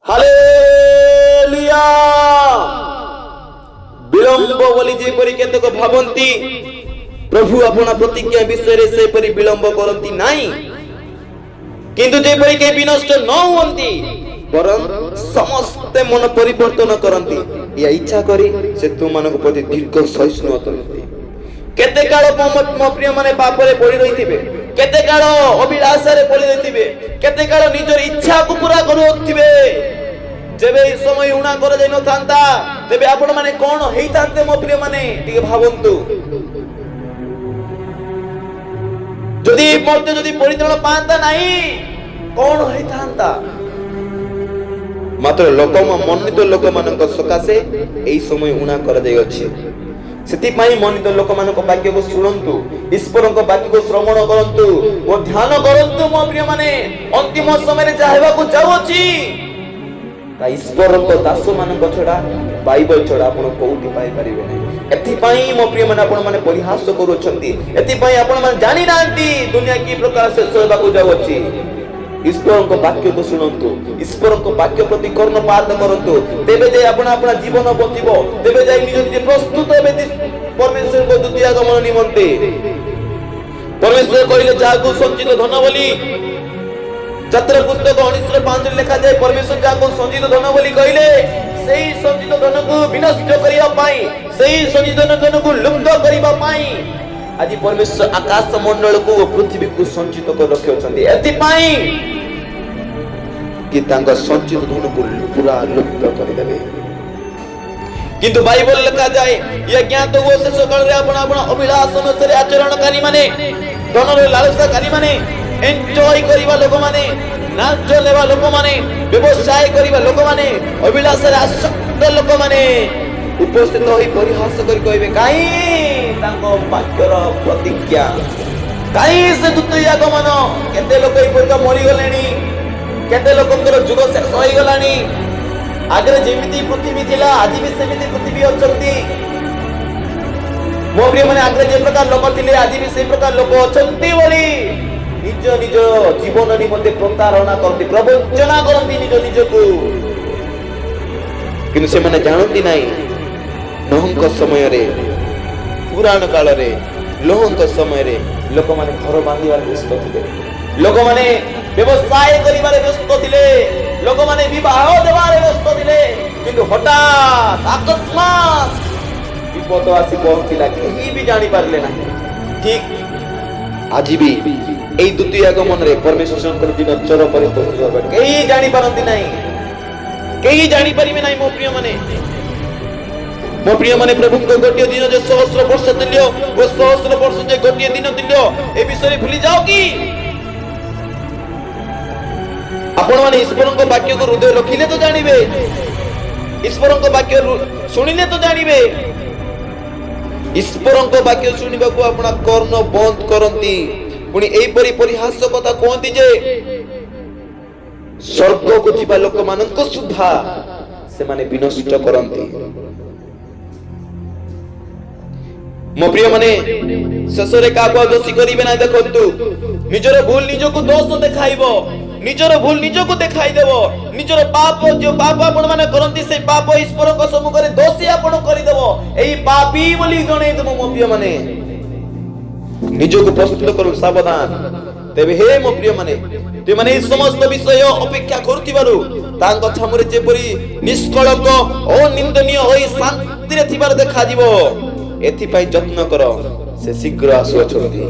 Hallelujah. विलंब बोली जेपरि केतक भावंती प्रभु अपना प्रतिज्ञा विषय रे सेपरि विलंब करंती नाही, किंतु जेपरि के विनष्ट न होंती परं समस्त मन परिवर्तन करंती, या इच्छा करी से तुम मानक प्रति दीर्घ सहिष्णु अटंती। केते काल मो प्रिय माने पाप रे पड़ी रहिथिबे, केते काल अभिलाषा रे पड़ी रहिथिबे, केते काल निजर इच्छा को पूरा करूथिबे। जेबे समय उणा कर जाय न थांता तेबे आपण माने कोन हेइतांते मो प्रिय माने टिके भावंतु। जदि मर्ते जदि परित्राण पांता नाही कोन हेइतांता। मात्र लोकम मनित लोक मानक सकासे एई समय उणा कर जाय अछि। सेति पई मनित लोक मानक वाक्य को सुनंतु, ईश्वर को वाक्य को श्रवण करंतु ओ ध्यान करंतु मो प्रिय माने। अंतिम समय रे जाहेबा को जाउ अछि ता ईश्वर को दास मानक छडा बाइबल छडा आपण कोउटी पाई परिबे नै। एथि पई मो प्रिय माने आपण माने परिहास करू छथि, एथि पई आपण माने जानि नांती दुनिया की प्रकार से चलबा को जाउ अछि। ईश्वर को वाक्य को सुनंतु, ईश्वर को वाक्य प्रति कर्णपात करंतु, तेबे जे आपण अपना जीवन बचिबो, तेबे जे निज निज प्रस्तुत हेबे परमेश्वर को द्वितीय आगमन निमंते। परमेश्वर कहिले जागु संचित धन बोली यात्रा पुस्तक 19:5 लिखा जाए, परमेश्वर जाको संचित धन बोली कहिले सेही संचित धन को विनष्ट करिया पाई, सेही संचित धन को लुप्त करिबा पाई आज परमेश्वर आकाश मंडल को पृथ्वी को संचित कर रखे छथि। एति पाई कि तांका संचित धन को पूरा लुप्त कर देबे। किंतु बाइबल लिखा जाए ये ज्ञात हो शेष काल रे आपण आपण अभिलाष अनुसार आचरणकारी माने, धन रे लालसाकारी माने, एन्जॉय करिबा लोक माने, नाच लेवा लोक माने, व्यवसाय करिबा लोक माने, अभिलाष रे आसक्त लोक माने उपस्थित होई परिहास करि कहबे काई तांको वाक्यर प्रतिज्ञा, काई से द्वितीय आगमन। केते लोक ए परका मरि गलेनी, केते लोककर जुग शेष होई गलानी। आगे जेमिति पृथ्वी थिला आज भी सेमिति पृथ्वी अछंती मो प्रिय माने। आगे जे प्रकार लोक थिले आज भी से प्रकार लोक अछंती बोली निज निज जीवन निमंते प्रतारणा करती, प्रवंचना करती निज निज को। किंतु से माने जानती नाही नोहंक समय रे, पुराण काल रे लोहंक समय रे लोक माने घर बांधिबार व्यस्त थिले, लोक माने व्यवसाय करिबारे व्यस्त थिले, लोक माने विवाह देबारे व्यस्त थिले। किंतु हठात अकस्मात विपद आसी पहुंचिला, केही भी जानि पारले नाही। ठीक आज भी एई द्वितीय आगमन रे परमेश्वर दिन चर परिपक्व होबे केही जानि पारंती नाही, केही जानि परिबे नाही। मो प्रिय माने, मो प्रिय माने प्रभु को गोटिए दिन जे सहस्र वर्ष तुल्य, ओ सहस्र वर्ष जे गोटिए दिन तुल्य, ए विषय भूली जाओ कि आपण माने ईश्वर को वाक्य को हृदय रखिले तो जानिबे, ईश्वर को वाक्य सुनिले तो जानिबे। ईश्वर को वाक्य सुनिबा को अपना कर्ण बंद करंती, पुनी एई परि परिहास कथा कहंती जे स्वर्ग को जिबा लोक मानन को सुधा से माने विनष्ट करंती। मो प्रिय माने शेषरे काको दोषी करिबे ना। देखंतु निजर भूल निजको दोष देखाइबो, निजर भूल निजको देखाइ देबो, निजर पाप जो पाप आपण माने करंती से पाप ईश्वर को सम्मुख रे दोषी आपण करि देबो। एई पापी बोली जणै देबो। मो प्रिय माने निजको प्रस्तुत करू सावधान। तेबे हे मो प्रिय माने ते माने ई समस्त विषय अपेक्षा करथिबारु तांको छामुरे जेपरि निष्कलंक ओ निंदनीय होई शांति रे थिबार देखा दिबो। एथि पई यत्न करो, से शीघ्र आसु अछंती।